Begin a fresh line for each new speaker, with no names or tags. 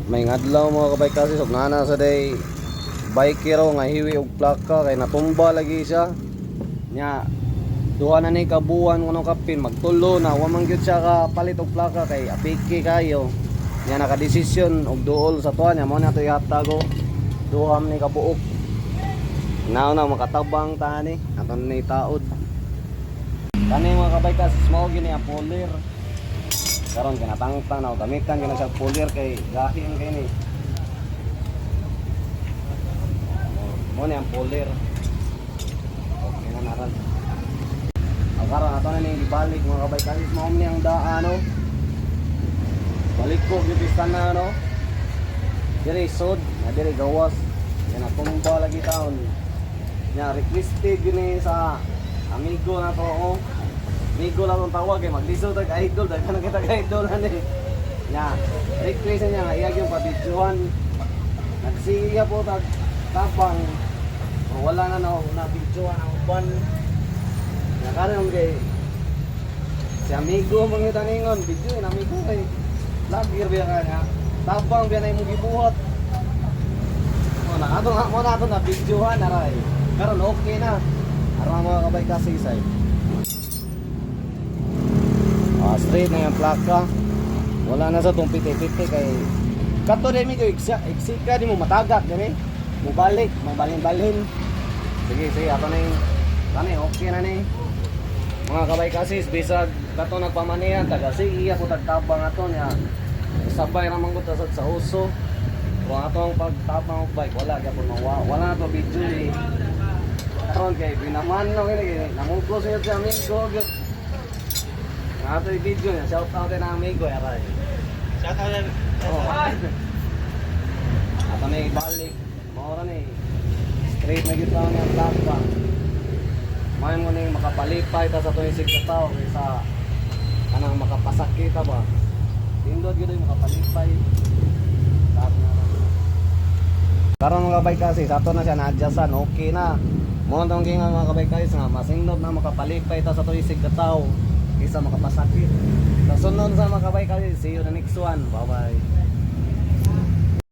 May ngadlaw mga kabay kasi so nana sa day bikero nga hiwi og plaka kay natumba lagi siya. Nya duha na ni kabuan kuno kapin magtulo na wa man gyud siya ka palit og plaka kay apiki kayo. Nya nakadesisyon og duol sa tuwa nya mo na to ihatago. Duha man ni kabuok. Now na makatabang tani aton ni taod. Kani mga kabay kasi small gini ang poler. Karon kinatangtang na gamitan kina siya puller kay gahin kay ni. Mo ni ang puller. Okay na naran. Ang karon ato na ning ibalik mga kabay kasi mao ni ang daano. Balik ko yung pistan na ano. Diri sod, na diri gawas. Yan tumba lagi taon. Nya requested gini sa amigo na to oh. Amigo lang ang tawag eh, magliso tag idol, daghan na kita idol ani. Nya, request niya nga iyag yung pabidyohan. Nagsiya po tag tapang. O wala na bidyohan ang uban. Nya karon kay si amigo mangita ningon, bidyo na amigo kay lagir biya kanya. Tapang biya na imong gibuhat. Mo na ato na bidyohan na ray. Karon okay na. Aron mga kabay kasi say. Straight na yung plaka. Wala na sa itong piti-piti kay kato din mi ko eksika di mo matagak din mo balik, mabalin-balin. Sige, ato na yung kani, okay na ni mga kabay kasi bisag kato nagpamanihan taga iya po tagtabang ato niya sabay ramang ko tasad sa uso kung ato ang pagtabang og bike wala gyapon wala na to video ni karon kay binaman no kini namugos niya sa amigo gyud. Ato yung video niya, shout out na amigo yaray.
Shout out na.
Ato na ibalik. Maura na straight na gito niya ang plaka. Mayan mo na yung makapalipay ta sa ito yung sigkataw kaysa kanang makapasakita ba. Tindod gito yung makapalipay. Karon mga kabay kasi, sa ito na siya na-adjustan, okay na. Mga itong ginga mga kabay kasi nga, masindot na makapalipay ta sa ito yung sigkataw. Isa makapasakit. Sa sunod sa makabay kasi, see you the next one. Bye bye.